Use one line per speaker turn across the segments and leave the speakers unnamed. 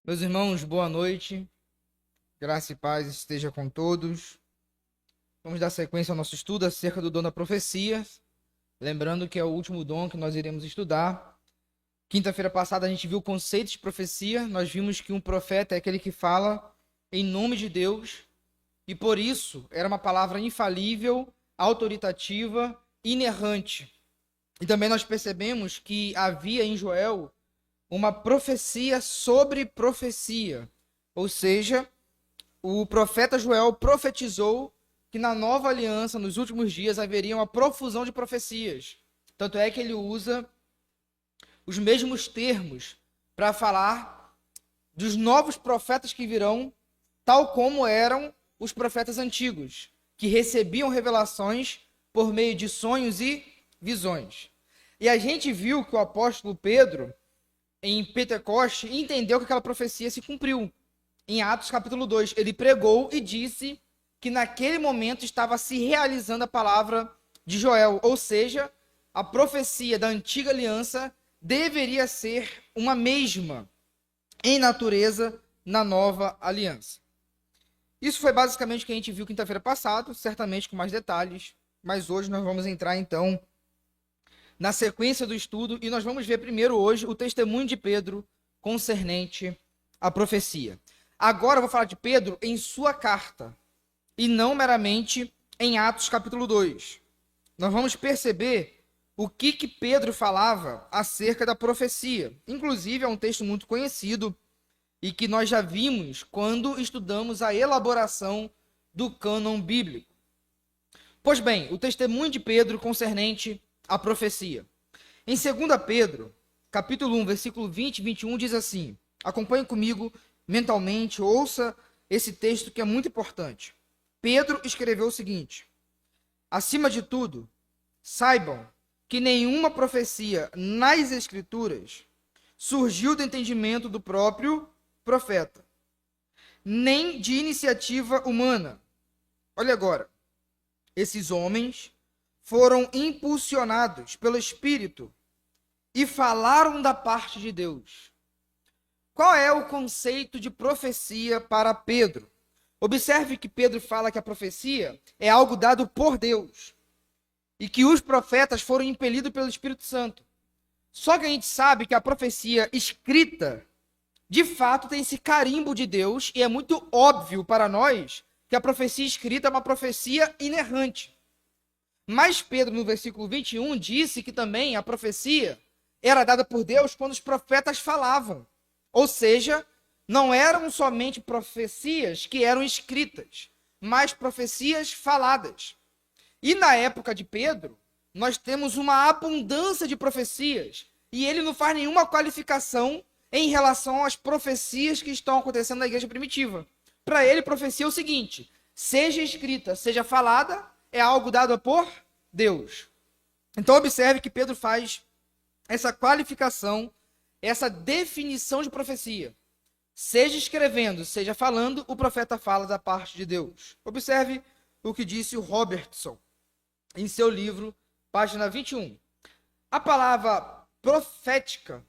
Meus irmãos, boa noite. Graça e paz esteja com todos. Vamos dar sequência ao nosso estudo acerca do dom da profecia. Lembrando que é o último dom que nós iremos estudar. Quinta-feira passada a gente viu o conceito de profecia. Nós vimos que um profeta é aquele que fala em nome de Deus. E por isso era uma palavra infalível, autoritativa, inerrante. E também nós percebemos que havia em Joel uma profecia sobre profecia. Ou seja, o profeta Joel profetizou que na nova aliança, nos últimos dias, haveria uma profusão de profecias. Tanto é que ele usa os mesmos termos para falar dos novos profetas que virão, tal como eram os profetas antigos, que recebiam revelações por meio de sonhos e visões. E a gente viu que o apóstolo Pedro, em Pentecoste, entendeu que aquela profecia se cumpriu. Em Atos capítulo 2, ele pregou e disse que naquele momento estava se realizando a palavra de Joel, ou seja, a profecia da antiga aliança deveria ser uma mesma em natureza na nova aliança. Isso foi basicamente o que a gente viu quinta-feira passada, certamente com mais detalhes, mas hoje nós vamos entrar então na sequência do estudo e nós vamos ver primeiro hoje o testemunho de Pedro concernente à profecia. Agora eu vou falar de Pedro em sua carta e não meramente em Atos capítulo 2. Nós vamos perceber o que Pedro falava acerca da profecia. Inclusive é um texto muito conhecido e que nós já vimos quando estudamos a elaboração do cânon bíblico. Pois bem, o testemunho de Pedro concernente à profecia. Em 2 Pedro, capítulo 1, versículo 20 e 21, diz assim, acompanhe comigo mentalmente, ouça esse texto que é muito importante. Pedro escreveu o seguinte: acima de tudo, saibam que nenhuma profecia nas Escrituras surgiu do entendimento do próprio profeta, nem de iniciativa humana. Olha agora, esses homens foram impulsionados pelo Espírito e falaram da parte de Deus. Qual é o conceito de profecia para Pedro? Observe que Pedro fala que a profecia é algo dado por Deus e que os profetas foram impelidos pelo Espírito Santo. Só que a gente sabe que a profecia escrita, de fato, tem esse carimbo de Deus e é muito óbvio para nós que a profecia escrita é uma profecia inerrante. Mas Pedro, no versículo 21, disse que também a profecia era dada por Deus quando os profetas falavam. Ou seja, não eram somente profecias que eram escritas, mas profecias faladas. E na época de Pedro, nós temos uma abundância de profecias, e ele não faz nenhuma qualificação em relação às profecias que estão acontecendo na igreja primitiva. Para ele, profecia é o seguinte: seja escrita, seja falada, é algo dado por Deus. Então observe que Pedro faz essa qualificação, essa definição de profecia. Seja escrevendo, seja falando, o profeta fala da parte de Deus. Observe o que disse o Robertson em seu livro, página 21. A palavra profética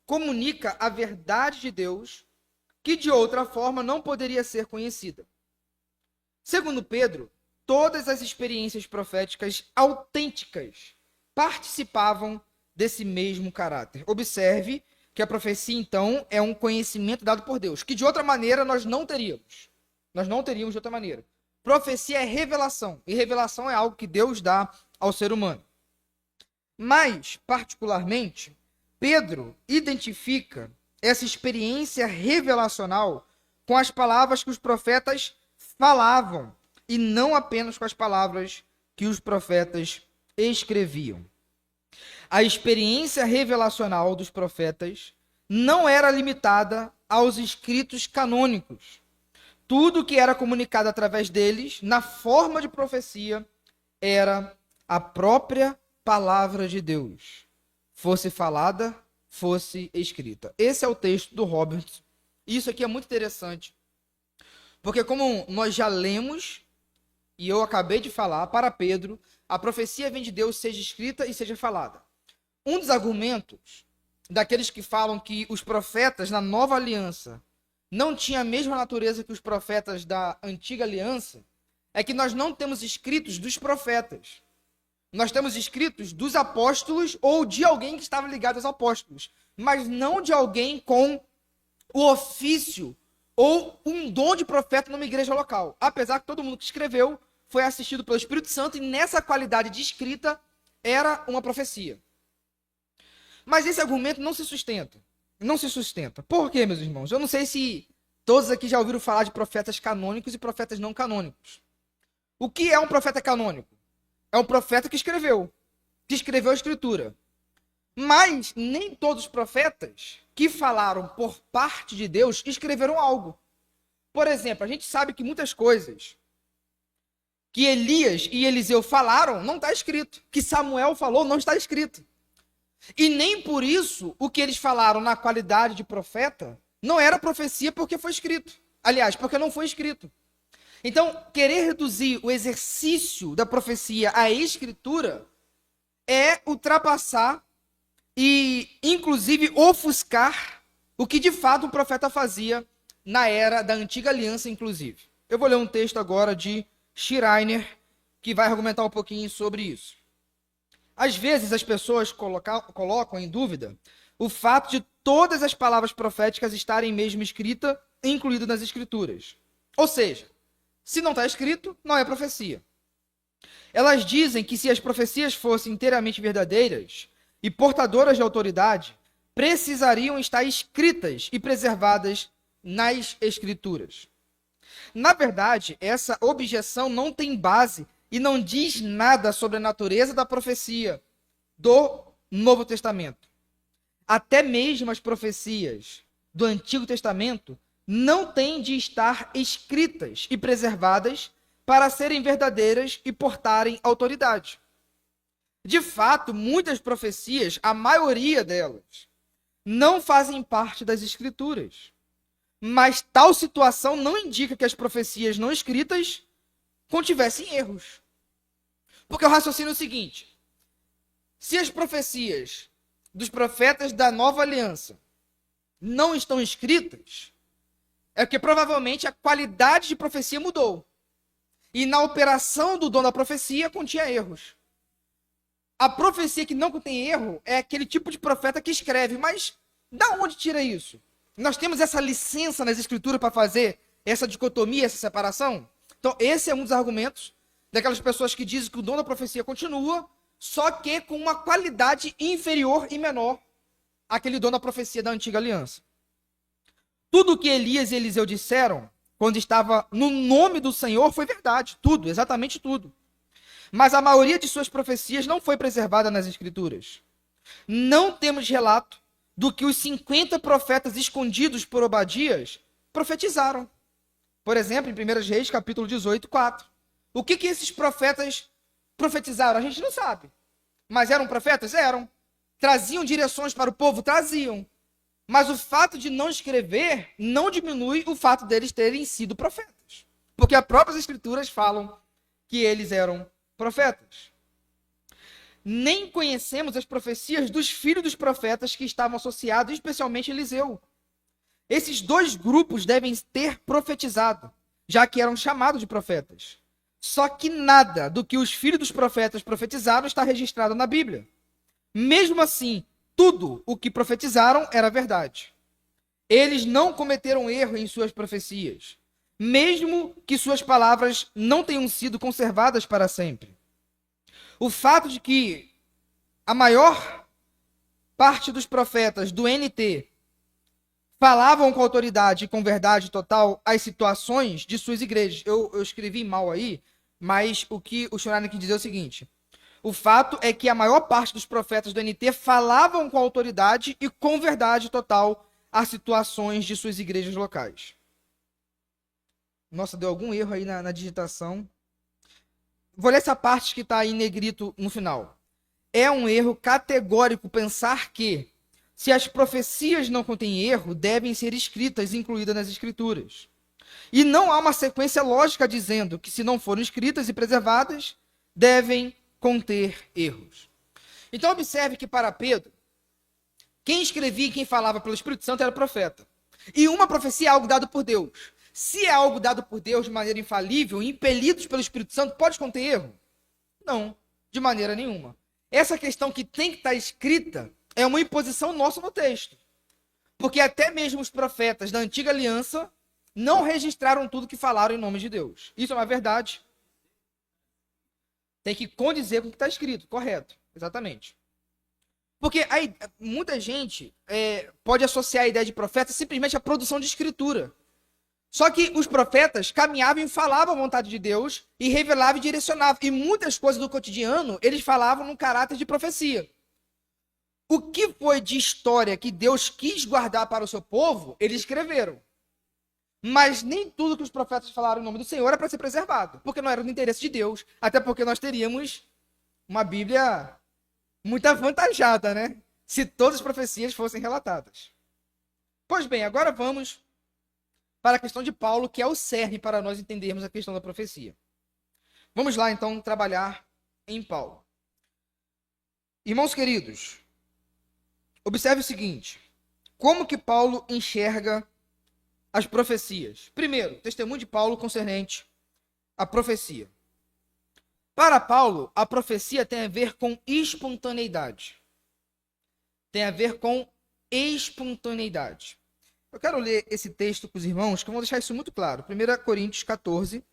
comunica a verdade de Deus que de outra forma não poderia ser conhecida. Segundo Pedro, todas as experiências proféticas autênticas participavam desse mesmo caráter. Observe que a profecia, então, é um conhecimento dado por Deus, que de outra maneira nós não teríamos. Nós não teríamos de outra maneira. Profecia é revelação, e revelação é algo que Deus dá ao ser humano. Mas, particularmente, Pedro identifica essa experiência revelacional com as palavras que os profetas falavam, e não apenas com as palavras que os profetas escreviam. A experiência revelacional dos profetas não era limitada aos escritos canônicos. Tudo que era comunicado através deles, na forma de profecia, era a própria palavra de Deus, fosse falada, fosse escrita. Esse é o texto do Roberts. Isso aqui é muito interessante, porque como nós já lemos, e eu acabei de falar, para Pedro, a profecia vem de Deus, seja escrita e seja falada. Um dos argumentos daqueles que falam que os profetas na nova aliança não tinha a mesma natureza que os profetas da antiga aliança, é que nós não temos escritos dos profetas. Nós temos escritos dos apóstolos ou de alguém que estava ligado aos apóstolos, mas não de alguém com o ofício ou um dom de profeta numa igreja local. Apesar que todo mundo que escreveu foi assistido pelo Espírito Santo e nessa qualidade de escrita era uma profecia. Mas esse argumento não se sustenta. Não se sustenta. Por quê, meus irmãos? Eu não sei se todos aqui já ouviram falar de profetas canônicos e profetas não canônicos. O que é um profeta canônico? É um profeta que escreveu a escritura. Mas nem todos os profetas que falaram por parte de Deus escreveram algo. Por exemplo, a gente sabe que muitas coisas que Elias e Eliseu falaram não está escrito. Que Samuel falou não está escrito. E nem por isso o que eles falaram na qualidade de profeta não era profecia porque foi escrito. Aliás, porque não foi escrito. Então, querer reduzir o exercício da profecia à escritura é ultrapassar e, inclusive, ofuscar o que de fato o profeta fazia na era da antiga aliança, inclusive. Eu vou ler um texto agora de Schreiner, que vai argumentar um pouquinho sobre isso. Às vezes as pessoas colocam em dúvida o fato de todas as palavras proféticas estarem mesmo escritas, incluídas nas escrituras. Ou seja, se não está escrito, não é profecia. Elas dizem que se as profecias fossem inteiramente verdadeiras e portadoras de autoridade, precisariam estar escritas e preservadas nas escrituras. Na verdade, essa objeção não tem base e não diz nada sobre a natureza da profecia do Novo Testamento. Até mesmo as profecias do Antigo Testamento não têm de estar escritas e preservadas para serem verdadeiras e portarem autoridade. De fato, muitas profecias, a maioria delas, não fazem parte das Escrituras. Mas tal situação não indica que as profecias não escritas contivessem erros. Porque o raciocínio é o seguinte: se as profecias dos profetas da Nova Aliança não estão escritas, é porque provavelmente a qualidade de profecia mudou. E na operação do dom da profecia continha erros. A profecia que não contém erro é aquele tipo de profeta que escreve. Mas da onde tira isso? Nós temos essa licença nas escrituras para fazer essa dicotomia, essa separação? Então esse é um dos argumentos daquelas pessoas que dizem que o dom da profecia continua, só que com uma qualidade inferior e menor àquele dom da profecia da antiga aliança. Tudo o que Elias e Eliseu disseram quando estava no nome do Senhor foi verdade. Tudo, exatamente tudo. Mas a maioria de suas profecias não foi preservada nas Escrituras. Não temos relato do que os 50 profetas escondidos por Obadias profetizaram. Por exemplo, em 1 Reis, capítulo 18, 4. O que esses profetas profetizaram? A gente não sabe. Mas eram profetas? Eram. Traziam direções para o povo? Traziam. Mas o fato de não escrever não diminui o fato deles terem sido profetas. Porque as próprias Escrituras falam que eles eram profetas. Nem conhecemos as profecias dos filhos dos profetas que estavam associados, especialmente Eliseu. Esses dois grupos devem ter profetizado, já que eram chamados de profetas. Só que nada do que os filhos dos profetas profetizaram está registrado na Bíblia. Mesmo assim, tudo o que profetizaram era verdade. Eles não cometeram erro em suas profecias, mesmo que suas palavras não tenham sido conservadas para sempre. O fato de que a maior parte dos profetas do NT falavam com autoridade e com verdade total as situações de suas igrejas. Eu escrevi mal aí, mas o que o Schreiner quis dizer é o seguinte: o fato é que a maior parte dos profetas do NT falavam com autoridade e com verdade total as situações de suas igrejas locais. Nossa, deu algum erro aí na digitação. Vou ler essa parte que está em negrito no final. É um erro categórico pensar que, se as profecias não contêm erro, devem ser escritas e incluídas nas escrituras. E não há uma sequência lógica dizendo que, se não foram escritas e preservadas, devem conter erros. Então observe que para Pedro, quem escrevia e quem falava pelo Espírito Santo era profeta. E uma profecia é algo dado por Deus. Se é algo dado por Deus de maneira infalível, impelidos pelo Espírito Santo, pode conter erro? Não, de maneira nenhuma. Essa questão que tem que estar escrita é uma imposição nossa no texto. Porque até mesmo os profetas da antiga aliança não registraram tudo que falaram em nome de Deus. Isso é uma verdade. Tem que condizer com o que está escrito, correto, exatamente. Porque aí, muita gente pode associar a ideia de profeta simplesmente à produção de escritura. Só que os profetas caminhavam e falavam a vontade de Deus e revelavam e direcionavam. E muitas coisas do cotidiano eles falavam no caráter de profecia. O que foi de história que Deus quis guardar para o seu povo, eles escreveram. Mas nem tudo que os profetas falaram em nome do Senhor era para ser preservado, porque não era do interesse de Deus. Até porque nós teríamos uma Bíblia muito avantajada, né? Se todas as profecias fossem relatadas. Pois bem, agora vamos para a questão de Paulo, que é o cerne para nós entendermos a questão da profecia. Vamos lá, então, trabalhar em Paulo. Irmãos queridos, observe o seguinte. Como que Paulo enxerga as profecias? Primeiro, testemunho de Paulo concernente à profecia. Para Paulo, a profecia tem a ver com espontaneidade. Tem a ver com espontaneidade. Eu quero ler esse texto com os irmãos, que eu vou deixar isso muito claro. 1 Coríntios 14,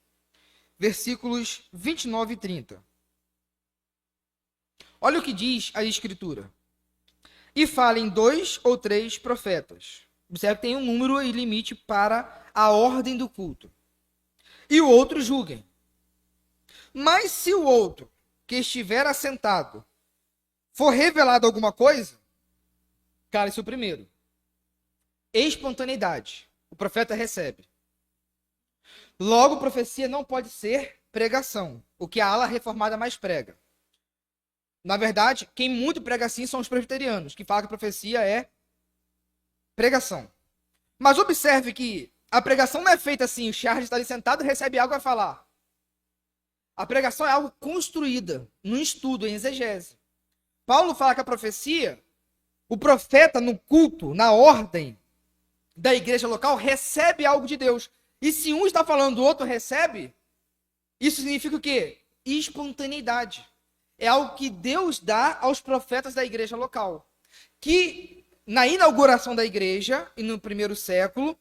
versículos 29 e 30. Olha o que diz a Escritura. E falem 2 ou 3 profetas. Observe que tem um número e limite para a ordem do culto. E o outro julguem. Mas se o outro, que estiver assentado, for revelado alguma coisa, cale-se o primeiro. Espontaneidade. O profeta recebe. Logo, profecia não pode ser pregação, o que a ala reformada mais prega. Na verdade, quem muito prega assim são os presbiterianos, que falam que a profecia é pregação. Mas observe que a pregação não é feita assim, o Charles está ali sentado, recebe algo e vai falar. A pregação é algo construída, num estudo, em exegese. Paulo fala que a profecia, o profeta no culto, na ordem da igreja local, recebe algo de Deus. E se um está falando, o outro recebe, isso significa o quê? Espontaneidade. É algo que Deus dá aos profetas da igreja local. Que na inauguração da igreja, e no primeiro século,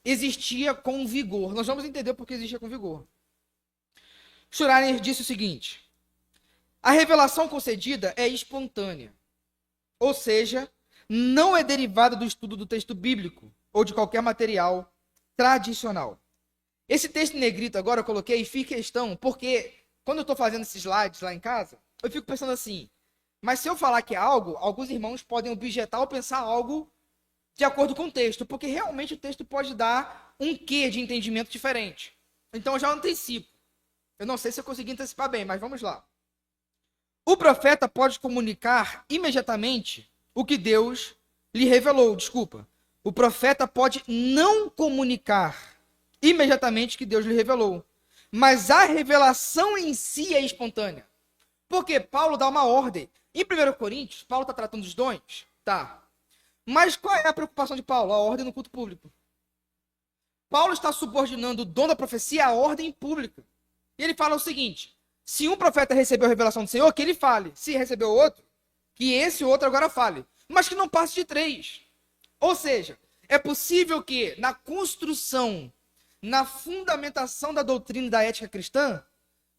existia com vigor. Nós vamos entender por que existia com vigor. Schreiner disse o seguinte: a revelação concedida é espontânea. Ou seja, não é derivada do estudo do texto bíblico ou de qualquer material tradicional. Esse texto em negrito agora eu coloquei e fiz questão, porque quando eu estou fazendo esses slides lá em casa, eu fico pensando assim, mas se eu falar que é algo, alguns irmãos podem objetar ou pensar algo de acordo com o texto, porque realmente o texto pode dar um quê de entendimento diferente. Então eu já antecipo. Eu não sei se eu consegui antecipar bem, mas vamos lá. O profeta pode comunicar imediatamente o que Deus lhe revelou, O profeta pode não comunicar imediatamente o que Deus lhe revelou. Mas a revelação em si é espontânea. Porque Paulo dá uma ordem. Em 1 Coríntios, Paulo está tratando dos dons? Tá. Mas qual é a preocupação de Paulo? A ordem no culto público. Paulo está subordinando o dom da profecia à ordem pública. E ele fala o seguinte: se um profeta recebeu a revelação do Senhor, que ele fale. Se recebeu outro, que esse outro agora fale. Mas que não passe de 3. Ou seja, é possível que na construção, na fundamentação da doutrina e da ética cristã,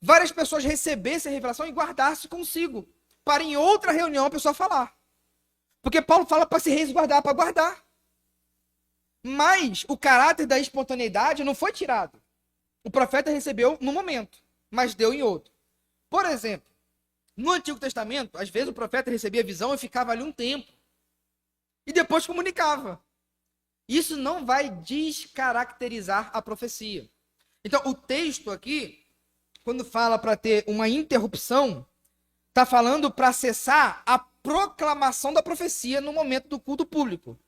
várias pessoas recebessem a revelação e guardassem consigo, para em outra reunião a pessoa falar. Porque Paulo fala para se resguardar, para guardar. Mas o caráter da espontaneidade não foi tirado. O profeta recebeu no momento, mas deu em outro. Por exemplo, no Antigo Testamento, às vezes o profeta recebia visão e ficava ali um tempo. E depois comunicava. Isso não vai descaracterizar a profecia. Então, o texto aqui, quando fala para ter uma interrupção, está falando para cessar a proclamação da profecia no momento do culto público.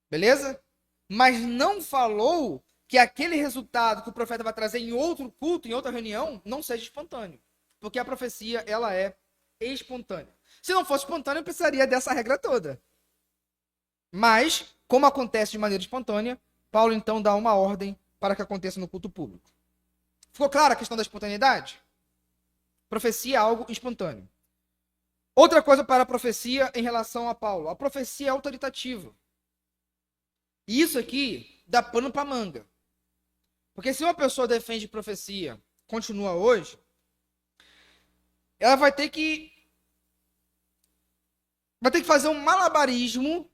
Beleza? Mas não falou que aquele resultado que o profeta vai trazer em outro culto, em outra reunião, não seja espontâneo. Porque a profecia, ela é espontânea. Se não fosse espontânea, eu precisaria dessa regra toda. Mas, como acontece de maneira espontânea, Paulo então dá uma ordem para que aconteça no culto público. Ficou clara a questão da espontaneidade? Profecia é algo espontâneo. Outra coisa para a profecia em relação a Paulo. A profecia é autoritativa. E isso aqui dá pano para manga. Porque se uma pessoa defende profecia, continua hoje, ela vai ter que fazer um malabarismo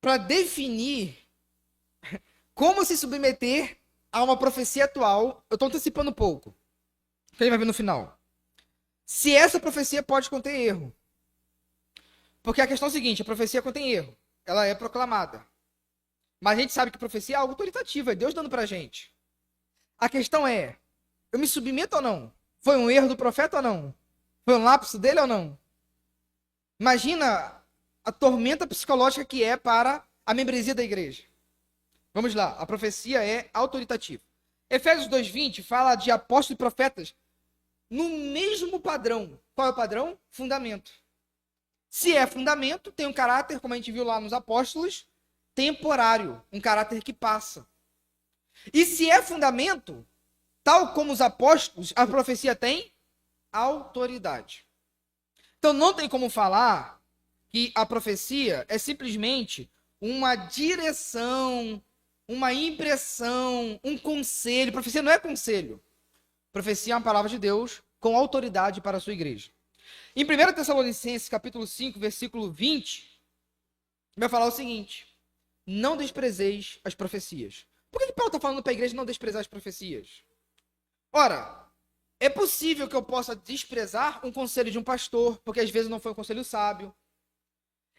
para definir como se submeter a uma profecia atual. Eu estou antecipando um pouco. Que ele vai ver no final. Se essa profecia pode conter erro. Porque a questão é a seguinte, a profecia contém erro. Ela é proclamada. Mas a gente sabe que profecia é algo autoritativo, é Deus dando pra gente. A questão é, eu me submeto ou não? Foi um erro do profeta ou não? Foi um lapso dele ou não? Imagina a tormenta psicológica que é para a membresia da igreja. Vamos lá, a profecia é autoritativa. Efésios 2:20 fala de apóstolos e profetas no mesmo padrão. Qual é o padrão? Fundamento. Se é fundamento, tem um caráter, como a gente viu lá nos apóstolos, temporário, um caráter que passa. E se é fundamento, tal como os apóstolos, a profecia tem autoridade. Então não tem como falar que a profecia é simplesmente uma direção, uma impressão, um conselho. Profecia não é conselho. Profecia é uma palavra de Deus com autoridade para a sua igreja. Em 1 Tessalonicenses, capítulo 5, versículo 20, vai falar o seguinte: não desprezeis as profecias. Por que Paulo está falando para a igreja não desprezar as profecias? Ora, é possível que eu possa desprezar um conselho de um pastor, porque às vezes não foi um conselho sábio.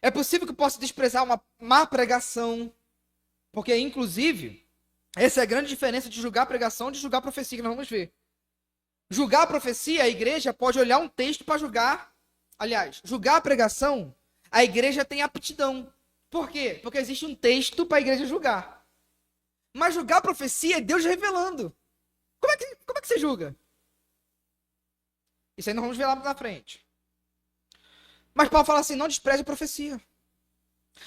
É possível que eu possa desprezar uma má pregação, porque inclusive, essa é a grande diferença de julgar a pregação e de julgar a profecia, que nós vamos ver. Julgar a profecia, a igreja pode olhar um texto para julgar. Aliás, julgar a pregação, a igreja tem aptidão. Por quê? Porque existe um texto para a igreja julgar. Mas julgar a profecia é Deus revelando. Como é que você julga? Isso aí nós vamos ver lá na frente. Mas Paulo fala assim, não despreze a profecia.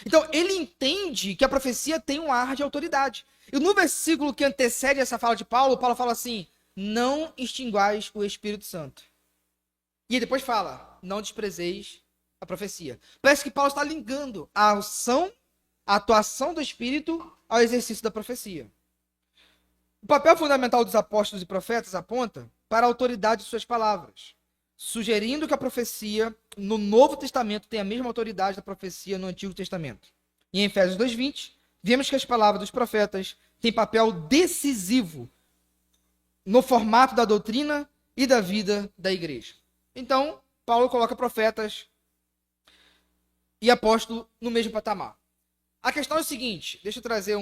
Então, ele entende que a profecia tem um ar de autoridade. E no versículo que antecede essa fala de Paulo, Paulo fala assim, não extinguais o Espírito Santo. E depois fala, não desprezeis a profecia. Parece que Paulo está ligando a ação, a atuação do Espírito ao exercício da profecia. O papel fundamental dos apóstolos e profetas aponta para a autoridade de suas palavras, sugerindo que a profecia no Novo Testamento tem a mesma autoridade da profecia no Antigo Testamento. E em Efésios 2:20, vemos que as palavras dos profetas têm papel decisivo no formato da doutrina e da vida da igreja. Então, Paulo coloca profetas e apóstolo no mesmo patamar. A questão é o seguinte, deixa eu trazer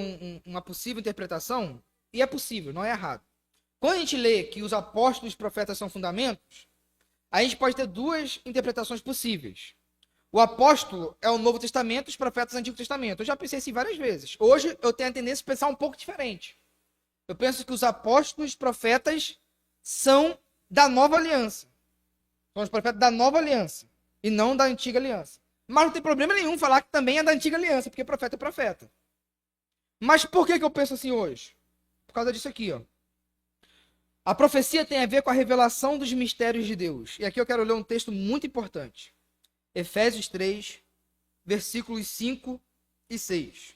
uma possível interpretação, e é possível, não é errado. Quando a gente lê que os apóstolos e os profetas são fundamentos, a gente pode ter duas interpretações possíveis. O apóstolo é o Novo Testamento, os profetas o Antigo Testamento. Eu já pensei assim várias vezes. Hoje eu tenho a tendência de pensar um pouco diferente. Eu penso que os apóstolos e profetas são da nova aliança. São os profetas da nova aliança e não da antiga aliança. Mas não tem problema nenhum falar que também é da antiga aliança, porque profeta é profeta. Mas por que eu penso assim hoje? Por causa disso aqui, ó. A profecia tem a ver com a revelação dos mistérios de Deus. E aqui eu quero ler um texto muito importante. Efésios 3, versículos 5 e 6.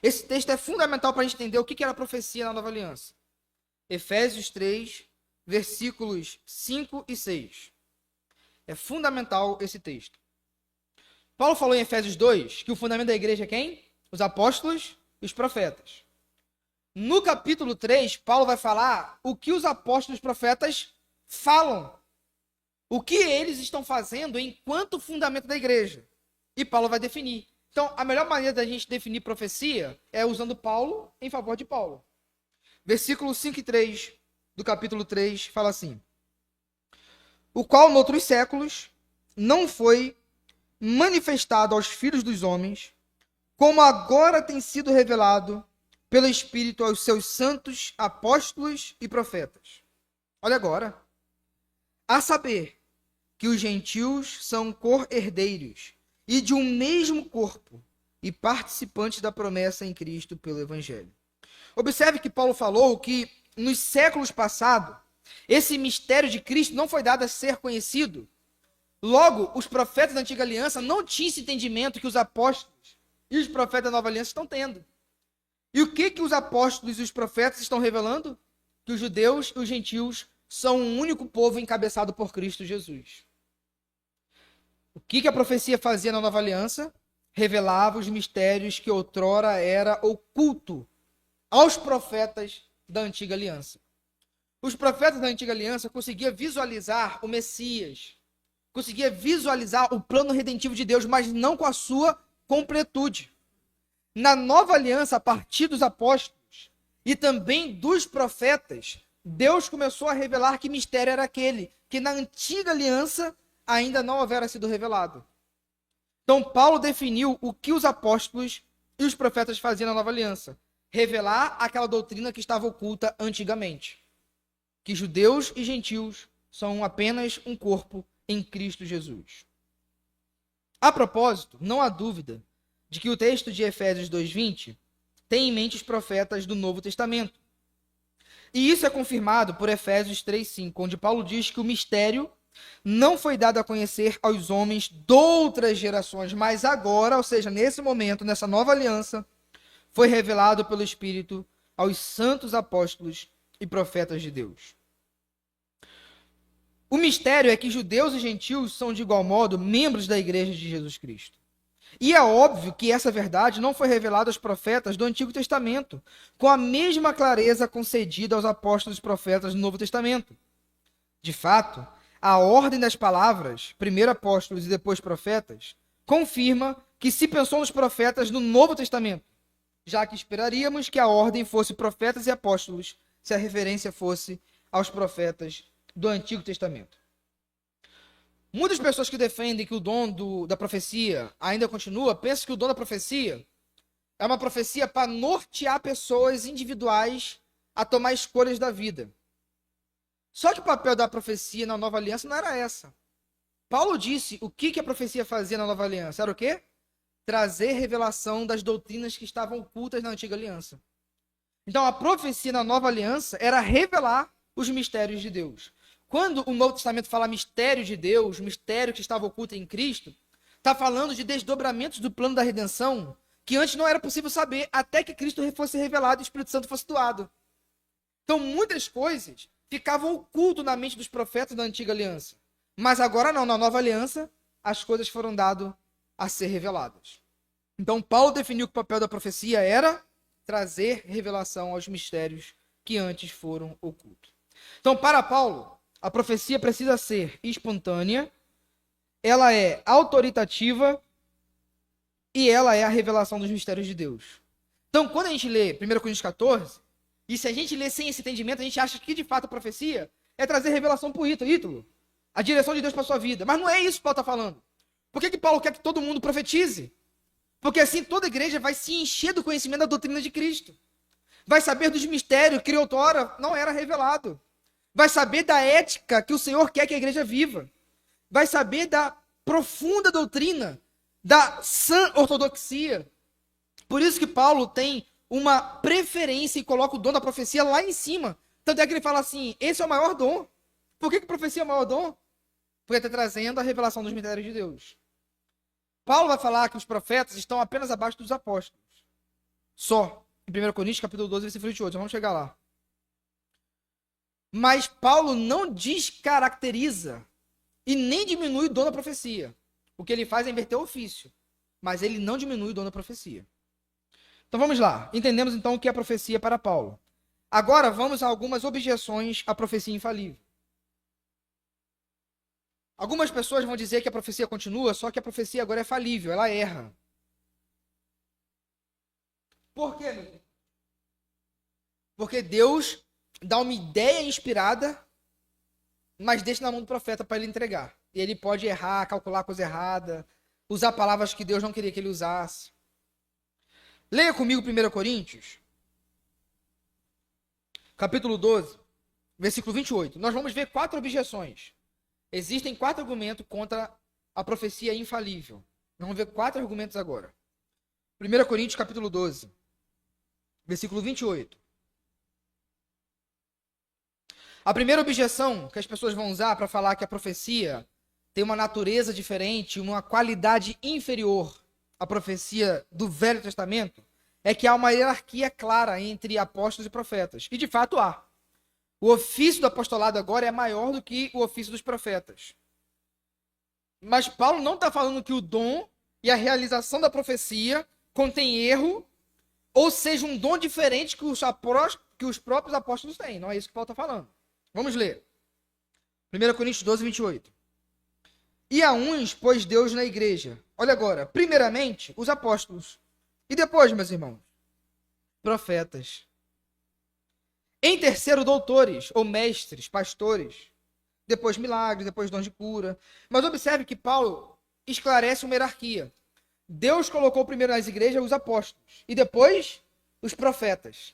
Esse texto é fundamental para a gente entender o que era a profecia na nova aliança. Efésios 3, versículos 5 e 6. É fundamental esse texto. Paulo falou em Efésios 2 que o fundamento da igreja é quem? Os apóstolos e os profetas. No capítulo 3, Paulo vai falar o que os apóstolos e os profetas falam. O que eles estão fazendo enquanto fundamento da igreja. E Paulo vai definir. Então, a melhor maneira da gente definir profecia é usando Paulo em favor de Paulo. Versículos 5 e 3 do capítulo 3 fala assim: o qual, noutros séculos, não foi manifestado aos filhos dos homens, como agora tem sido revelado pelo Espírito aos seus santos apóstolos e profetas. Olha agora. A saber, que os gentios são co-herdeiros e de um mesmo corpo, e participantes da promessa em Cristo pelo Evangelho. Observe que Paulo falou que nos séculos passados, esse mistério de Cristo não foi dado a ser conhecido. Logo, os profetas da antiga aliança não tinham esse entendimento que os apóstolos e os profetas da nova aliança estão tendo. E o que os apóstolos e os profetas estão revelando? Que os judeus e os gentios são um único povo encabeçado por Cristo Jesus. O que a profecia fazia na nova aliança? Revelava os mistérios que outrora era oculto aos profetas da antiga aliança. Os profetas da antiga aliança conseguiam visualizar o Messias, conseguiam visualizar o plano redentivo de Deus, mas não com a sua completude. Na nova aliança, a partir dos apóstolos e também dos profetas, Deus começou a revelar que mistério era aquele que na antiga aliança ainda não houvera sido revelado. Então, Paulo definiu o que os apóstolos e os profetas faziam na nova aliança. Revelar aquela doutrina que estava oculta antigamente. Que judeus e gentios são apenas um corpo em Cristo Jesus. A propósito, não há dúvida de que o texto de Efésios 2:20 tem em mente os profetas do Novo Testamento. E isso é confirmado por Efésios 3:5, onde Paulo diz que o mistério não foi dado a conhecer aos homens de outras gerações, mas agora, ou seja, nesse momento, nessa nova aliança, foi revelado pelo Espírito aos santos apóstolos e profetas de Deus. O mistério é que judeus e gentios são, de igual modo, membros da igreja de Jesus Cristo. E é óbvio que essa verdade não foi revelada aos profetas do Antigo Testamento, com a mesma clareza concedida aos apóstolos e profetas do Novo Testamento. De fato, a ordem das palavras, primeiro apóstolos e depois profetas, confirma que se pensou nos profetas do Novo Testamento, já que esperaríamos que a ordem fosse profetas e apóstolos, se a referência fosse aos profetas do Antigo Testamento. Muitas pessoas que defendem que o dom da profecia ainda continua, pensam que o dom da profecia é uma profecia para nortear pessoas individuais a tomar escolhas da vida. Só que o papel da profecia na nova aliança não era essa. Paulo disse o que a profecia fazia na nova aliança. Era o quê? Trazer revelação das doutrinas que estavam ocultas na antiga aliança. Então a profecia na nova aliança era revelar os mistérios de Deus. Quando o Novo Testamento fala mistério de Deus, mistério que estava oculto em Cristo, está falando de desdobramentos do plano da redenção que antes não era possível saber até que Cristo fosse revelado e o Espírito Santo fosse doado. Então muitas coisas ficavam ocultas na mente dos profetas da antiga aliança. Mas agora não, na nova aliança, as coisas foram dadas a ser reveladas. Então Paulo definiu que o papel da profecia era trazer revelação aos mistérios que antes foram ocultos. Então, para Paulo, a profecia precisa ser espontânea, ela é autoritativa e ela é a revelação dos mistérios de Deus. Então, quando a gente lê 1 Coríntios 14, e se a gente lê sem esse entendimento, a gente acha que de fato a profecia é trazer revelação para o Ítalo, a direção de Deus para a sua vida. Mas não é isso que Paulo está falando. Por que Paulo quer que todo mundo profetize? Porque assim toda igreja vai se encher do conhecimento da doutrina de Cristo. Vai saber dos mistérios que outrora não era revelado. Vai saber da ética que o Senhor quer que a igreja viva. Vai saber da profunda doutrina, da sã ortodoxia. Por isso que Paulo tem uma preferência e coloca o dom da profecia lá em cima. Tanto é que ele fala assim, esse é o maior dom. Por que profecia é o maior dom? Porque está trazendo a revelação dos mistérios de Deus. Paulo vai falar que os profetas estão apenas abaixo dos apóstolos. Só. Em 1 Coríntios, capítulo 12, versículo 28. Vamos chegar lá. Mas Paulo não descaracteriza e nem diminui o dom da profecia. O que ele faz é inverter o ofício. Mas ele não diminui o dom da profecia. Então vamos lá. Entendemos então o que é a profecia para Paulo. Agora vamos a algumas objeções à profecia infalível. Algumas pessoas vão dizer que a profecia continua, só que a profecia agora é falível, ela erra. Por quê, meu Deus? Porque Deus dá uma ideia inspirada, mas deixa na mão do profeta para ele entregar. E ele pode errar, calcular coisa errada, usar palavras que Deus não queria que ele usasse. Leia comigo 1 Coríntios, capítulo 12, versículo 28. Nós vamos ver 4 objeções. Existem 4 argumentos contra a profecia infalível. Vamos ver 4 argumentos agora. 1 Coríntios capítulo 12, versículo 28. A primeira objeção que as pessoas vão usar para falar que a profecia tem uma natureza diferente, uma qualidade inferior à profecia do Velho Testamento, é que há uma hierarquia clara entre apóstolos e profetas. E de fato há. O ofício do apostolado agora é maior do que o ofício dos profetas. Mas Paulo não está falando que o dom e a realização da profecia contém erro, ou seja, um dom diferente que os próprios apóstolos têm. Não é isso que Paulo está falando. Vamos ler. 1 Coríntios 12, 28. E a uns pôs Deus na igreja. Olha agora. Primeiramente, os apóstolos. E depois, meus irmãos, profetas. Em terceiro, doutores, ou mestres, pastores. Depois, milagres, depois, dons de cura. Mas observe que Paulo esclarece uma hierarquia. Deus colocou primeiro nas igrejas os apóstolos. E depois, os profetas.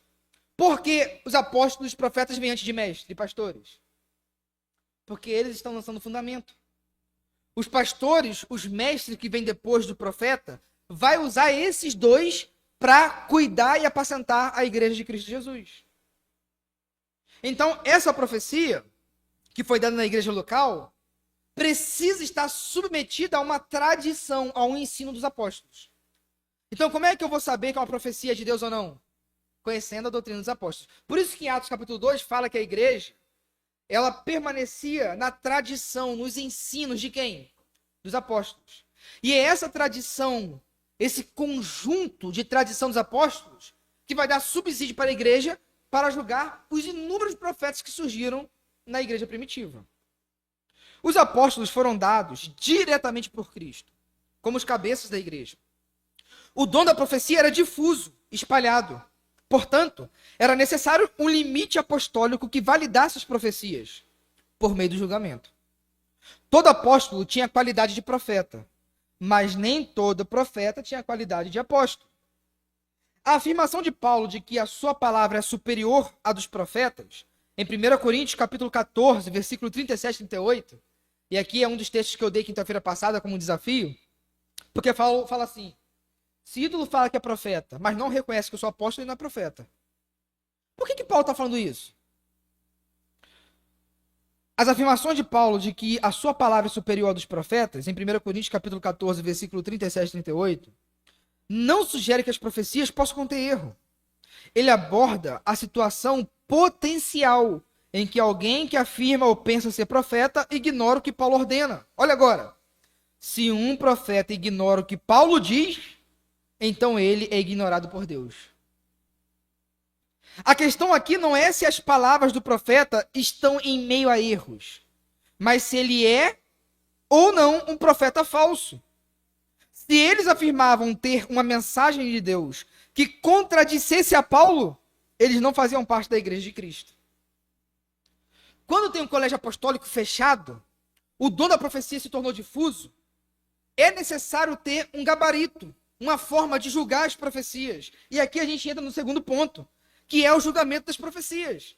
Por que os apóstolos e os profetas vêm antes de mestres e pastores? Porque eles estão lançando fundamento. Os pastores, os mestres que vêm depois do profeta, vai usar esses dois para cuidar e apacentar a igreja de Cristo Jesus. Então, essa profecia que foi dada na igreja local precisa estar submetida a uma tradição, a um ensino dos apóstolos. Então, como é que eu vou saber que é uma profecia de Deus ou não? Conhecendo a doutrina dos apóstolos. Por isso que em Atos capítulo 2 fala que a igreja, ela permanecia na tradição, nos ensinos de quem? Dos apóstolos. E é essa tradição, esse conjunto de tradição dos apóstolos, que vai dar subsídio para a igreja para julgar os inúmeros profetas que surgiram na igreja primitiva. Os apóstolos foram dados diretamente por Cristo, como os cabeças da igreja. O dom da profecia era difuso, espalhado. Portanto, era necessário um limite apostólico que validasse as profecias por meio do julgamento. Todo apóstolo tinha qualidade de profeta, mas nem todo profeta tinha qualidade de apóstolo. A afirmação de Paulo de que a sua palavra é superior à dos profetas, em 1 Coríntios capítulo 14, versículo 37 e 38, e aqui é um dos textos que eu dei quinta-feira passada como um desafio, porque fala assim: se ídolo fala que é profeta, mas não reconhece que eu sou apóstolo, ele não é profeta. Por que Paulo está falando isso? As afirmações de Paulo de que a sua palavra é superior à dos profetas, em 1 Coríntios capítulo 14, versículo 37 e 38, não sugere que as profecias possam conter erro. Ele aborda a situação potencial em que alguém que afirma ou pensa ser profeta ignora o que Paulo ordena. Olha agora. Se um profeta ignora o que Paulo diz, então ele é ignorado por Deus. A questão aqui não é se as palavras do profeta estão em meio a erros, mas se ele é ou não um profeta falso. Se eles afirmavam ter uma mensagem de Deus que contradissesse a Paulo, eles não faziam parte da igreja de Cristo. Quando tem um colégio apostólico fechado, o dom da profecia se tornou difuso, é necessário ter um gabarito, uma forma de julgar as profecias. E aqui a gente entra no segundo ponto, que é o julgamento das profecias.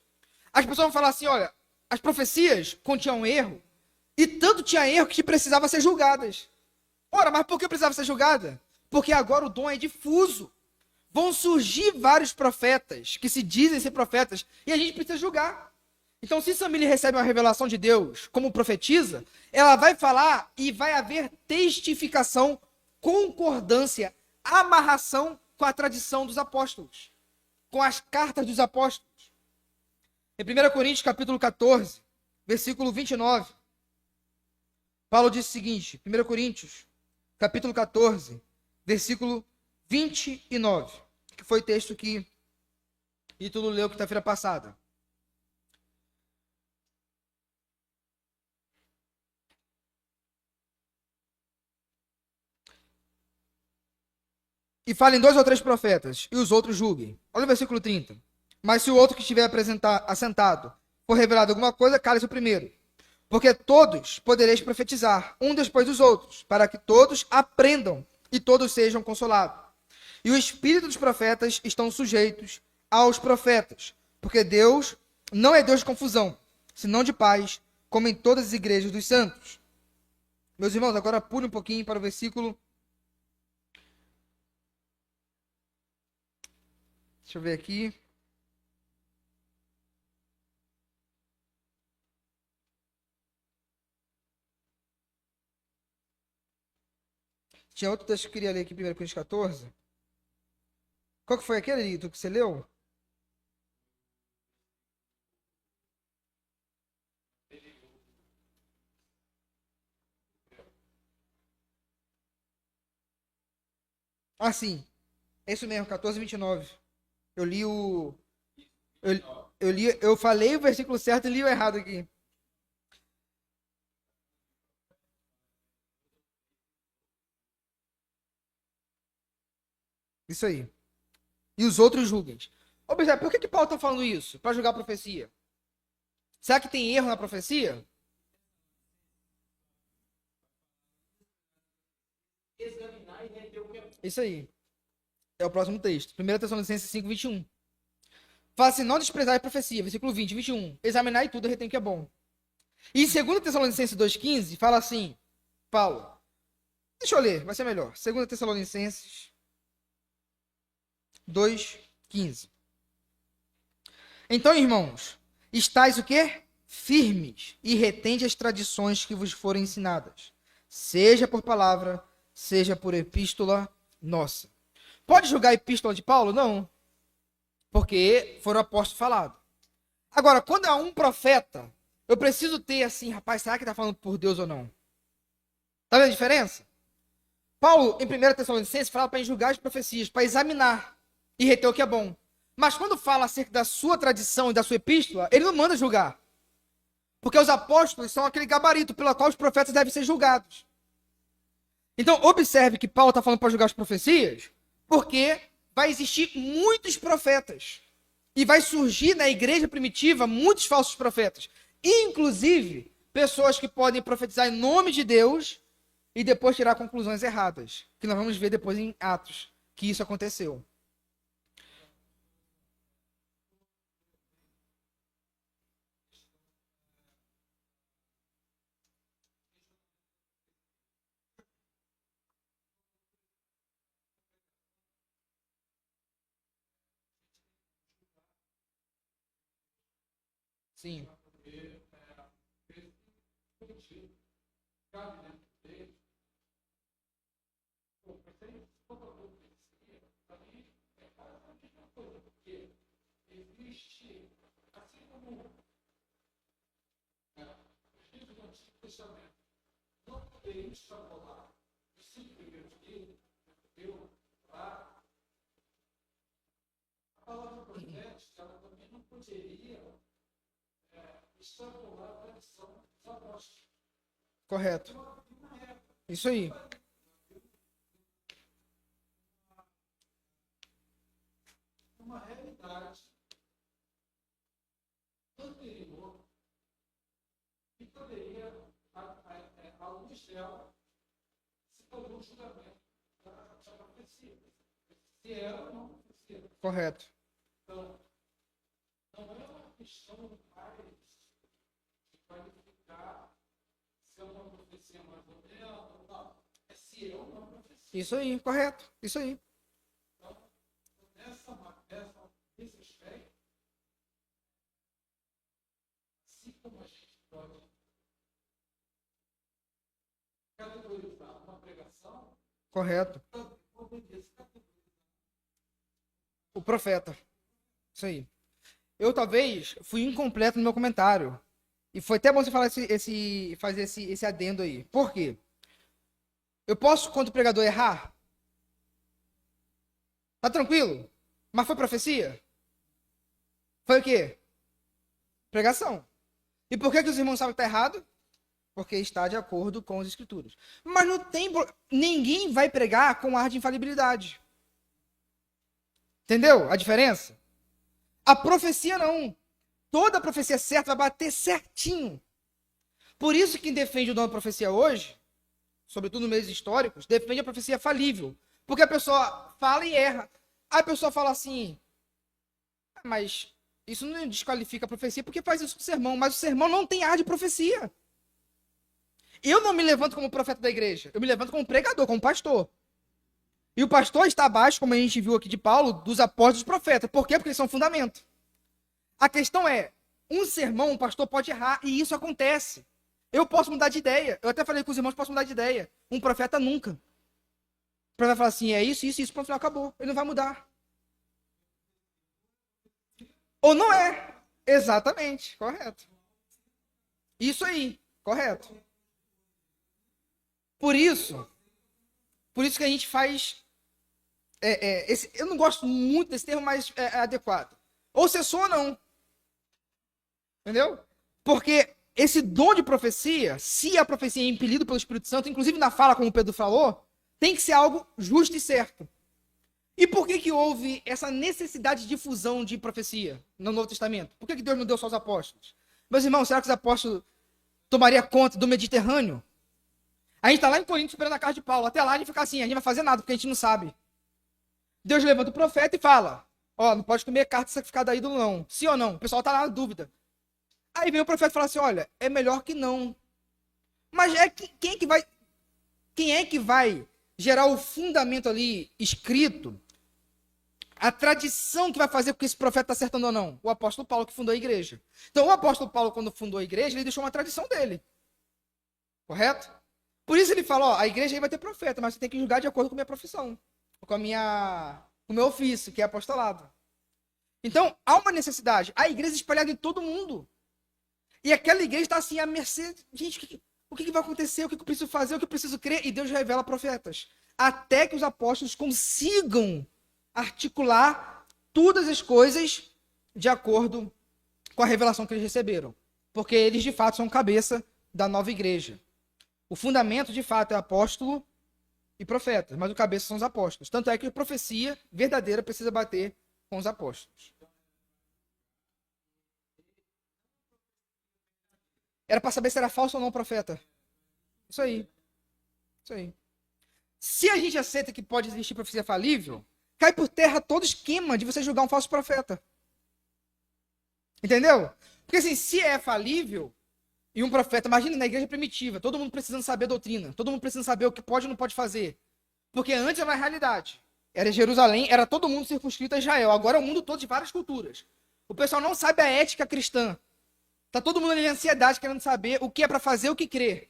As pessoas vão falar assim, olha, as profecias continham erro, e tanto tinha erro que precisava ser julgadas. Ora, mas por que precisava ser julgada? Porque agora o dom é difuso. Vão surgir vários profetas que se dizem ser profetas, e a gente precisa julgar. Então, se Samile recebe uma revelação de Deus como profetiza, ela vai falar e vai haver testificação, concordância, amarração com a tradição dos apóstolos, com as cartas dos apóstolos. Em 1 Coríntios capítulo 14, versículo 29, Paulo diz o seguinte, 1 Coríntios capítulo 14, versículo 29, que foi o texto que Ítalo leu quinta-feira passada. E falem 2 ou 3 profetas, e os outros julguem. Olha o versículo 30. Mas se o outro que estiver assentado for revelado alguma coisa, cale-se o primeiro. Porque todos podereis profetizar, um depois dos outros, para que todos aprendam e todos sejam consolados. E o espírito dos profetas estão sujeitos aos profetas, porque Deus não é Deus de confusão, senão de paz, como em todas as igrejas dos santos. Meus irmãos, agora pule um pouquinho para o versículo Deixa eu ver aqui. Tinha outro texto que eu queria ler aqui, 1 Coríntios 14. Qual que foi aquele, Lito, que você leu? Ah, sim. É isso mesmo, 14:29. Eu li o. Eu falei o versículo certo e li o errado aqui. Isso aí. E os outros julguem. Observe, por que Paulo está falando isso? Para julgar a profecia. Será que tem erro na profecia? Isso aí. É o próximo texto. 1 Tessalonicenses 5:21. Fala assim, não desprezai a profecia. Versículo 20, 21. Examinai tudo e retém o que é bom. E em 2 Tessalonicenses 2:15, fala assim, Paulo. Deixa eu ler, vai ser melhor. 2 Tessalonicenses 2:15. Então, irmãos, estáis o quê? Firmes e retende as tradições que vos forem ensinadas, seja por palavra, seja por epístola nossa. Pode julgar a epístola de Paulo? Não, porque foram apóstolos falados. Agora, quando há um profeta, eu preciso ter assim, rapaz, será que está falando por Deus ou não? Tá vendo a diferença? Paulo, em 1 Tessalonicenses, fala para julgar as profecias, para examinar e reter o que é bom. Mas quando fala acerca da sua tradição e da sua epístola, ele não manda julgar. Porque os apóstolos são aquele gabarito pelo qual os profetas devem ser julgados. Então, observe que Paulo está falando para julgar as profecias, porque vai existir muitos profetas. E vai surgir na igreja primitiva muitos falsos profetas. Inclusive, pessoas que podem profetizar em nome de Deus e depois tirar conclusões erradas. Que nós vamos ver depois em Atos que isso aconteceu. Sim. Correto. Isso aí. Correto. Isso aí, correto. Isso aí. Correto. O profeta. Isso aí. Eu talvez fui incompleto no meu comentário. E foi até bom você falar fazer esse adendo aí. Por quê? Eu posso, quando o pregador errar? Tá tranquilo? Mas foi profecia? Foi o quê? Pregação. E por que os irmãos sabem que está errado? Porque está de acordo com as escrituras. Mas não tem. Ninguém vai pregar com ar de infalibilidade. Entendeu a diferença? A profecia não. Toda profecia certa vai bater certinho. Por isso que quem defende o dom da profecia hoje, sobretudo nos meios históricos, defende a profecia falível. Porque a pessoa fala e erra. Aí a pessoa fala assim, mas isso não desqualifica a profecia porque faz isso com o sermão. Mas o sermão não tem ar de profecia. Eu não me levanto como profeta da igreja. Eu me levanto como pregador, como pastor. E o pastor está abaixo, como a gente viu aqui de Paulo, dos apóstolos e dos profetas. Por quê? Porque eles são fundamento. A questão é, um sermão, um pastor pode errar, e isso acontece. Eu posso mudar de ideia. Eu até falei com os irmãos, posso mudar de ideia. Um profeta nunca. O profeta vai falar assim, é isso, isso, isso, pronto, acabou. Ele não vai mudar. Ou não é. Exatamente, correto. Isso aí, correto. Por isso que a gente faz. Eu não gosto muito desse termo, mas é adequado. Ou cessou ou não. Entendeu? Porque esse dom de profecia, se a profecia é impelido pelo Espírito Santo, inclusive na fala, como o Pedro falou, tem que ser algo justo e certo. E por que houve essa necessidade de difusão de profecia no Novo Testamento? Por que Deus não deu só aos apóstolos? Meus irmãos, será que os apóstolos tomariam conta do Mediterrâneo? A gente está lá em Corinto esperando a carta de Paulo. Até lá a gente fica assim, a gente não vai fazer nada, porque a gente não sabe. Deus levanta o profeta e fala, ó, não pode comer carne sacrificada a ídolo não. Sim ou não? O pessoal está lá na dúvida. Aí vem o profeta e fala assim, olha, é melhor que não. Mas quem é que vai gerar o fundamento ali escrito, a tradição que vai fazer com que esse profeta está acertando ou não? O apóstolo Paulo, que fundou a igreja. Então, o apóstolo Paulo, quando fundou a igreja, ele deixou uma tradição dele. Correto? Por isso ele fala, ó, a igreja aí vai ter profeta, mas você tem que julgar de acordo com a minha profissão, com o meu ofício, que é apostolado. Então, há uma necessidade. A igreja é espalhada em todo mundo. E aquela igreja está assim, à mercê. Gente, o que vai acontecer? O que eu preciso fazer? O que eu preciso crer? E Deus revela profetas. Até que os apóstolos consigam articular todas as coisas de acordo com a revelação que eles receberam. Porque eles, de fato, são cabeça da nova igreja. O fundamento, de fato, é apóstolo e profeta, mas o cabeça são os apóstolos. Tanto é que a profecia verdadeira precisa bater com os apóstolos. Era para saber se era falso ou não profeta. Isso aí. Isso aí. Se a gente aceita que pode existir profecia falível, cai por terra todo esquema de você julgar um falso profeta. Entendeu? Porque assim, se é falível, e um profeta, imagina na igreja primitiva, todo mundo precisando saber a doutrina, todo mundo precisando saber o que pode e não pode fazer. Porque antes era uma realidade. Era Jerusalém, era todo mundo circunscrito a Israel. Agora é o mundo todo de várias culturas. O pessoal não sabe a ética cristã. Tá todo mundo ali em ansiedade, querendo saber o que é para fazer, o que crer.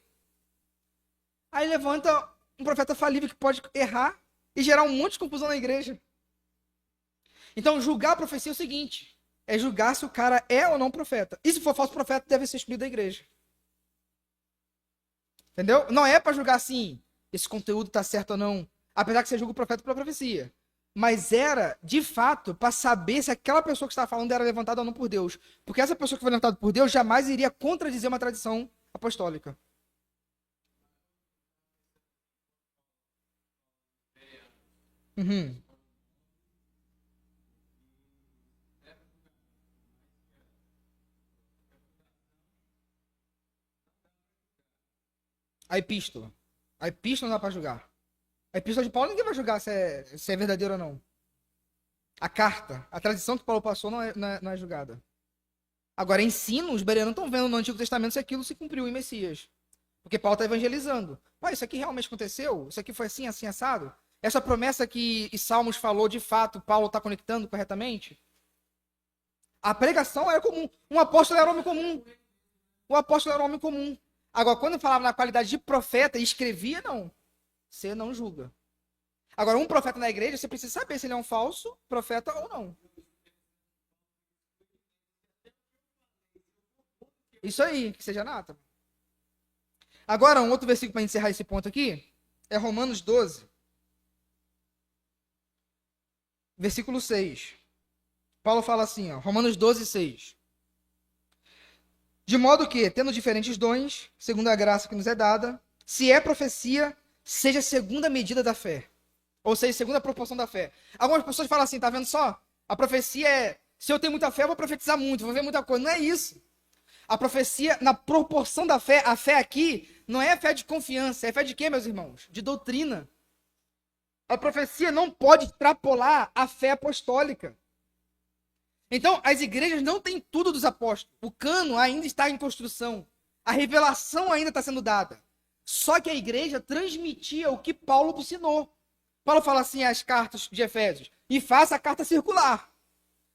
Aí levanta um profeta falível que pode errar e gerar um monte de confusão na igreja. Então, julgar a profecia é o seguinte: é julgar se o cara é ou não profeta. E se for falso profeta, deve ser excluído da igreja. Entendeu? Não é para julgar assim, esse conteúdo tá certo ou não. Apesar que você julga o profeta pela profecia. Mas era, de fato, para saber se aquela pessoa que estava falando era levantada ou não por Deus. Porque essa pessoa que foi levantada por Deus jamais iria contradizer uma tradição apostólica. Uhum. A epístola. A epístola não dá para julgar. A epístola de Paulo ninguém vai julgar se é verdadeiro ou não. A carta, a tradição que Paulo passou não é julgada. Agora, ensino, os bereanos estão vendo no Antigo Testamento se aquilo se cumpriu em Messias. Porque Paulo está evangelizando. Pai, isso aqui realmente aconteceu? Isso aqui foi assim, assim, assado? Essa promessa que Salmos falou, de fato, Paulo está conectando corretamente? A pregação era comum. Um apóstolo era homem comum. O apóstolo era homem comum. Agora, quando falava na qualidade de profeta e escrevia, não. Você não julga. Agora, um profeta na igreja, você precisa saber se ele é um falso profeta ou não. Isso aí, que seja nata. Agora, um outro versículo para encerrar esse ponto aqui é Romanos 12, versículo 6. Paulo fala assim, ó, Romanos 12, 6. De modo que, tendo diferentes dons, segundo a graça que nos é dada, se é profecia, seja segundo a medida da fé. Ou seja, segundo a proporção da fé. Algumas pessoas falam assim, tá vendo só? A profecia é, se eu tenho muita fé, eu vou profetizar muito, vou ver muita coisa. Não é isso. A profecia, na proporção da fé, a fé aqui, não é fé de confiança, é fé de quê, meus irmãos? De doutrina. A profecia não pode extrapolar a fé apostólica. Então, as igrejas não têm tudo dos apóstolos. O cano ainda está em construção. A revelação ainda está sendo dada. Só que a igreja transmitia o que Paulo ensinou. Paulo fala assim as cartas de Efésios, e faça a carta circular.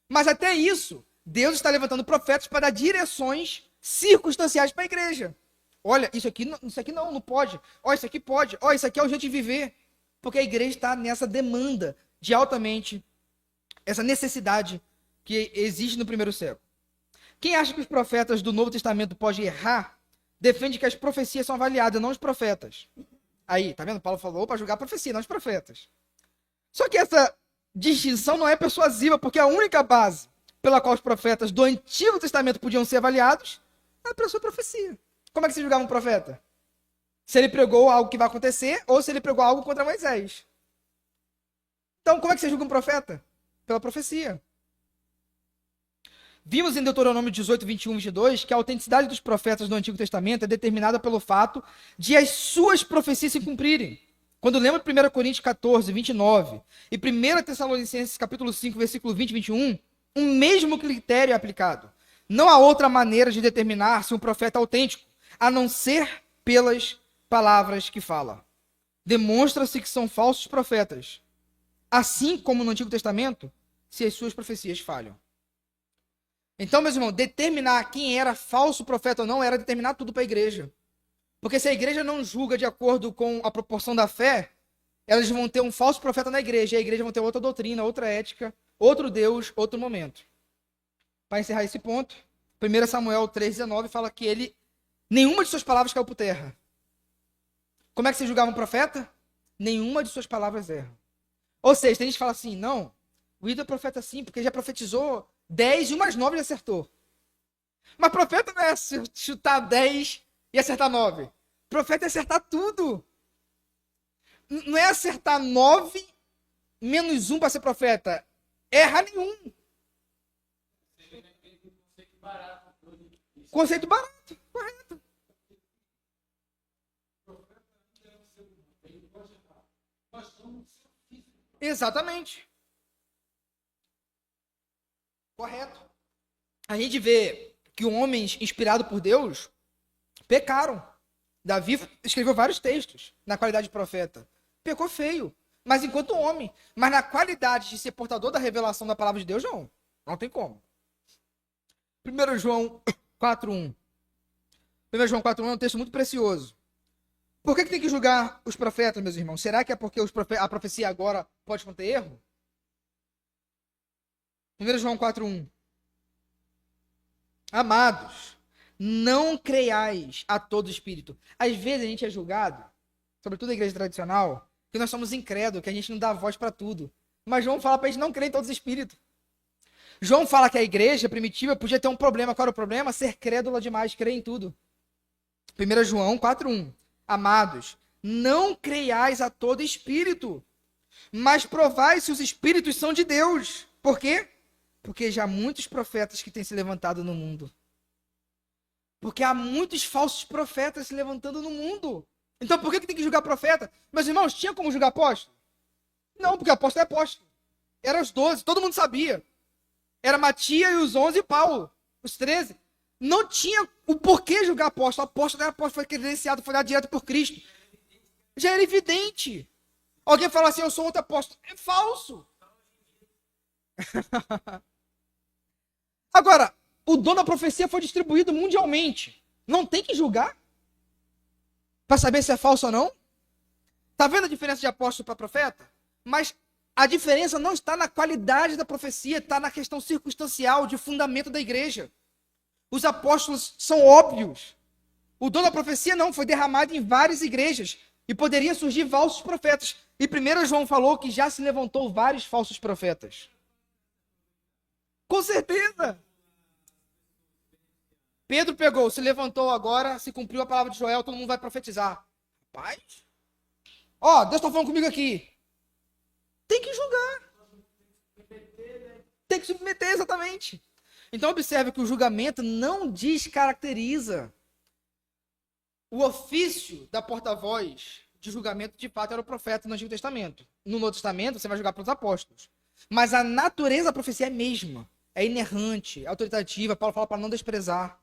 Mas até isso, Deus está levantando profetas para dar direções circunstanciais para a igreja. Olha, isso aqui não pode. Ó, isso aqui pode. Ó, isso aqui é o jeito de viver. Porque a igreja está nessa demanda de altamente, essa necessidade que existe no primeiro século. Quem acha que os profetas do Novo Testamento podem errar, defende que as profecias são avaliadas, não os profetas. Aí, tá vendo? Paulo falou para julgar a profecia, não os profetas. Só que essa distinção não é persuasiva, porque a única base pela qual os profetas do Antigo Testamento podiam ser avaliados é pela sua profecia. Como é que se julgava um profeta? Se ele pregou algo que vai acontecer ou se ele pregou algo contra Moisés. Então, como é que você julga um profeta? Pela profecia. Vimos em Deuteronômio 18, 21 e 22 que a autenticidade dos profetas do Antigo Testamento é determinada pelo fato de as suas profecias se cumprirem. Quando lemos 1 Coríntios 14, 29 e 1 Tessalonicenses capítulo 5, versículo 20 e 21, o mesmo critério é aplicado. Não há outra maneira de determinar se um profeta é autêntico, a não ser pelas palavras que fala. Demonstra-se que são falsos profetas, assim como no Antigo Testamento, se as suas profecias falham. Então, meus irmãos, determinar quem era falso profeta ou não era determinar tudo para a igreja. Porque se a igreja não julga de acordo com a proporção da fé, elas vão ter um falso profeta na igreja, e a igreja vai ter outra doutrina, outra ética, outro Deus, outro momento. Para encerrar esse ponto, 1 Samuel 3,19 fala que nenhuma de suas palavras caiu por terra. Como é que se julgava um profeta? Nenhuma de suas palavras erra. Ou seja, tem gente que fala assim, não, o ídolo é profeta sim, porque já profetizou 10 e umas 9 ele acertou. Mas profeta não é chutar 10 e acertar 9. Profeta é acertar tudo. Não é acertar 9 menos 1 para ser profeta. Erra nenhum. Conceito barato. Correto. Exatamente. Correto. A gente vê que homens inspirados por Deus pecaram. Davi escreveu vários textos na qualidade de profeta. Pecou feio, mas enquanto homem. Mas na qualidade de ser portador da revelação da palavra de Deus, não. Não tem como. 1 João 4:1. 1 João 4:1 é um texto muito precioso. Por que tem que julgar os profetas, meus irmãos? Será que é porque a profecia agora pode conter erro? 1 João 4:1. Amados, não creiais a todo espírito. Às vezes a gente é julgado, sobretudo a igreja tradicional, que nós somos incrédulos, que a gente não dá voz para tudo. Mas João fala para a gente não crer em todos os espíritos. João fala que a igreja primitiva podia ter um problema. Qual era o problema? Ser crédula demais, crer em tudo. 1 João 4:1. Amados, não creiais a todo espírito, mas provai se os espíritos são de Deus. Por quê? Porque já há muitos profetas que têm se levantado no mundo. Porque há muitos falsos profetas se levantando no mundo. Então por que tem que julgar profeta? Meus irmãos, tinha como julgar apóstolo? Não, porque apóstolo é apóstolo. Eram os 12, todo mundo sabia. Era Matias e os 11 e Paulo, os 13. Não tinha o porquê julgar apóstolo. Apóstolo era apóstolo, foi credenciado, foi dado direto por Cristo. Já era evidente. Alguém fala assim, eu sou outro apóstolo. É falso. Agora, o dom da profecia foi distribuído mundialmente. Não tem que julgar para saber se é falso ou não. Tá vendo a diferença de apóstolo para profeta? Mas a diferença não está na qualidade da profecia, está na questão circunstancial, de fundamento da igreja. Os apóstolos são óbvios. O dom da profecia não, foi derramado em várias igrejas. E poderia surgir falsos profetas. E 1 João falou que já se levantou vários falsos profetas. Com certeza. Pedro pegou, se levantou agora, se cumpriu a palavra de Joel, todo mundo vai profetizar. Rapaz, ó, Deus está falando comigo aqui. Tem que julgar. Tem que submeter, exatamente. Então observe que o julgamento não descaracteriza. O ofício da porta-voz de julgamento, de fato, era o profeta no Antigo Testamento. No Novo Testamento, você vai julgar pelos apóstolos. Mas a natureza da profecia é a mesma. É inerrante, é autoritativa. Paulo fala para não desprezar.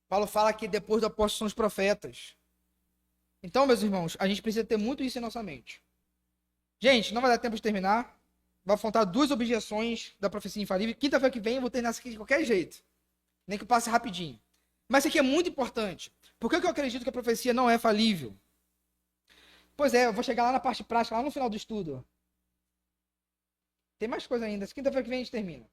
Paulo fala que depois do apóstolo são os profetas. Então, meus irmãos, a gente precisa ter muito isso em nossa mente. Gente, não vai dar tempo de terminar. Vai faltar 2 objeções da profecia infalível. Quinta-feira que vem eu vou terminar isso aqui de qualquer jeito. Nem que passe rapidinho. Mas isso aqui é muito importante. Por que eu acredito que a profecia não é falível? Pois é, eu vou chegar lá na parte prática, lá no final do estudo. Tem mais coisa ainda. Quinta-feira que vem a gente termina.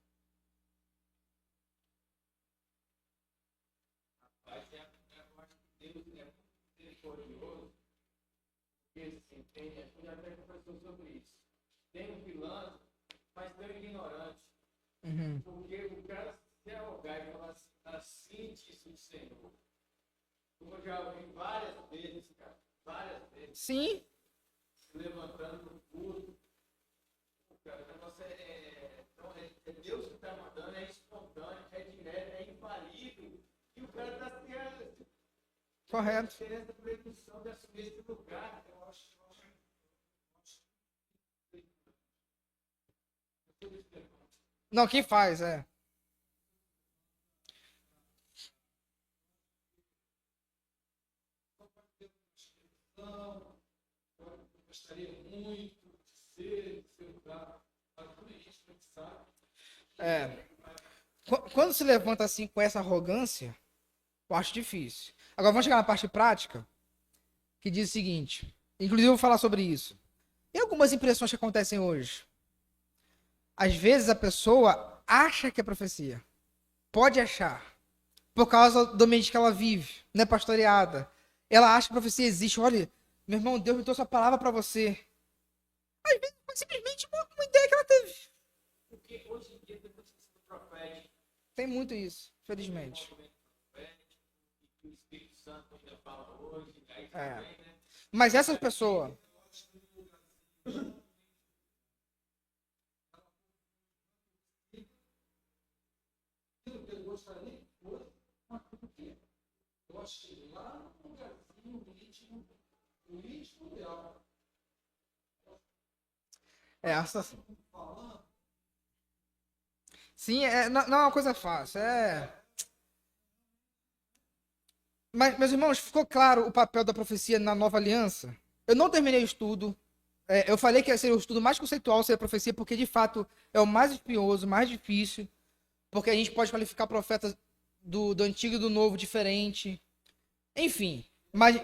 Tem um pilantra, mas tem um ignorante.
Uhum.
Porque o cara se arrogar e falar assim, disse o Senhor. Eu já ouvi várias vezes, cara, várias vezes.
Sim.
Se levantando no culto. Cara, o negócio então é Deus que está mandando, é espontâneo, é direto, é infalível. E o cara está se
Correto.
tendo essa presunção de assumir esse lugar. Eu acho.
Não, quem faz, é.
Gostaria muito de ser lugar, mas tudo isso a gente sabe.
É. Quando se levanta assim com essa arrogância, eu acho difícil. Agora vamos chegar na parte prática, que diz o seguinte. Inclusive eu vou falar sobre isso. Tem algumas impressões que acontecem hoje. Às vezes a pessoa acha que é profecia. Pode achar. Por causa do ambiente que ela vive, não é pastoreada. Ela acha que a profecia existe. Olha, meu irmão, Deus me trouxe a palavra para você. Às vezes foi simplesmente uma ideia que ela teve.
Porque hoje em dia tem muito profético.
Tem muito isso, felizmente.
O Espírito Santo ainda fala hoje, aí
É.
também, né?
Mas essa pessoa.
Eu gostaria nem que fosse uma coisa. Eu acho que lá no lugarzinho, o ritmo ideal.
Essa. Sim, não é uma coisa fácil. Mas, meus irmãos, ficou claro o papel da profecia na nova aliança? Eu não terminei o estudo. Eu falei que seria o estudo mais conceitual ser a profecia, porque de fato é o mais espinhoso, mais difícil. Porque a gente pode qualificar profetas do antigo e do novo diferente. Enfim, mas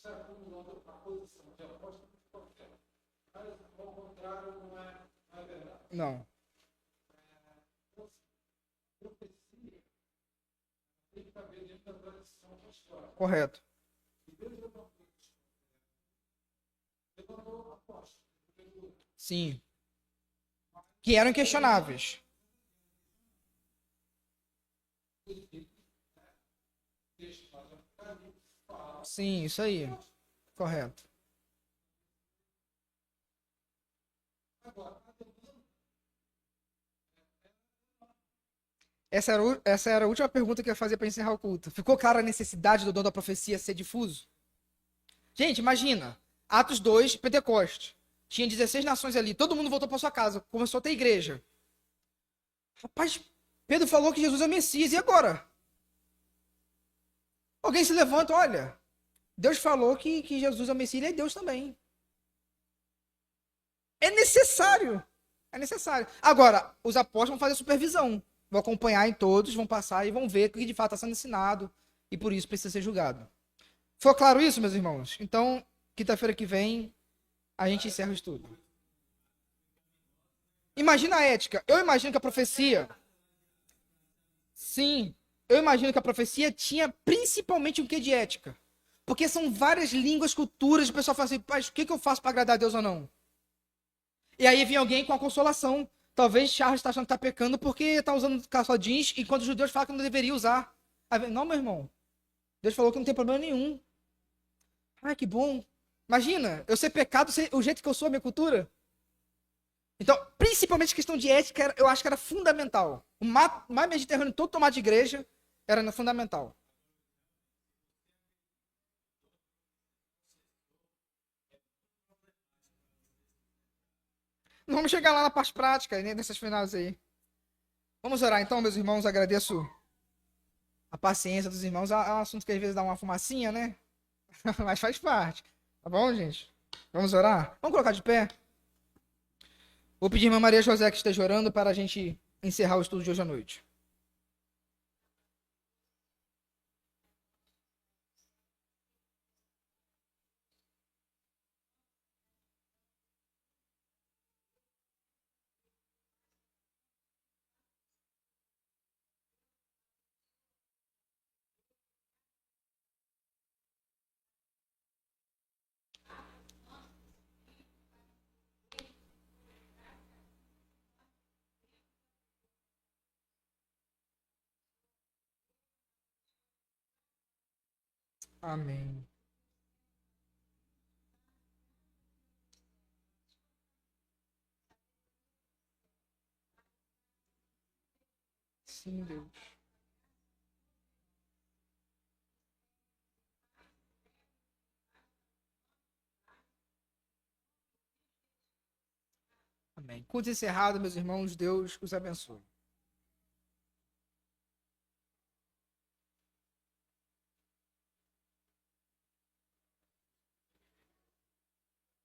Está acumulando a posição de aposta de profeta. Mas, ao contrário, não é verdade.
não.
Profecia tem que caber dentro da tradição apostólica.
Correto.
E Deus levantou apóstolos.
Sim. Que eram inquestionáveis. Sim, isso aí. Correto. Essa era a última pergunta que eu ia fazer para encerrar o culto. Ficou clara a necessidade do dom da profecia ser difuso? Gente, imagina. Atos 2, Pentecoste. Tinha 16 nações ali. Todo mundo voltou para sua casa. Começou a ter igreja. Rapaz, Pedro falou que Jesus é o Messias. E agora? Alguém se levanta, olha. Deus falou que Jesus é o Messias. Ele é Deus também. É necessário. É necessário. Agora, os apóstolos vão fazer supervisão. Vão acompanhar em todos, vão passar e vão ver o que de fato está sendo ensinado. E por isso precisa ser julgado. Ficou claro isso, meus irmãos? Então, quinta-feira que vem, a gente encerra o estudo. Imagina a ética. Eu imagino que a profecia. Sim, eu imagino que a profecia tinha principalmente um quê de ética. Porque são várias línguas, culturas, o pessoal fala assim, pai, o que eu faço para agradar a Deus ou não? E aí vem alguém com a consolação. Talvez Charles está achando que está pecando porque está usando calça jeans, enquanto os judeus falam que não deveria usar. Aí vem, não, meu irmão. Deus falou que não tem problema nenhum. Ai, que bom. Imagina, eu ser pecado, o jeito que eu sou, a minha cultura. Então, principalmente a questão de ética, eu acho que era fundamental. O mais mediterrâneo todo tomar de igreja era fundamental. Não vamos chegar lá na parte prática, né, nessas finais aí. Vamos orar então, meus irmãos. Agradeço a paciência dos irmãos. É um assunto que às vezes dá uma fumacinha, né? Mas faz parte. Tá bom, gente? Vamos orar? Vamos colocar de pé? Vou pedir a irmã Maria José que esteja orando para a gente encerrar o estudo de hoje à noite. Amém. Sim, Deus. Amém. Culto encerrado, meus irmãos. Deus os abençoe.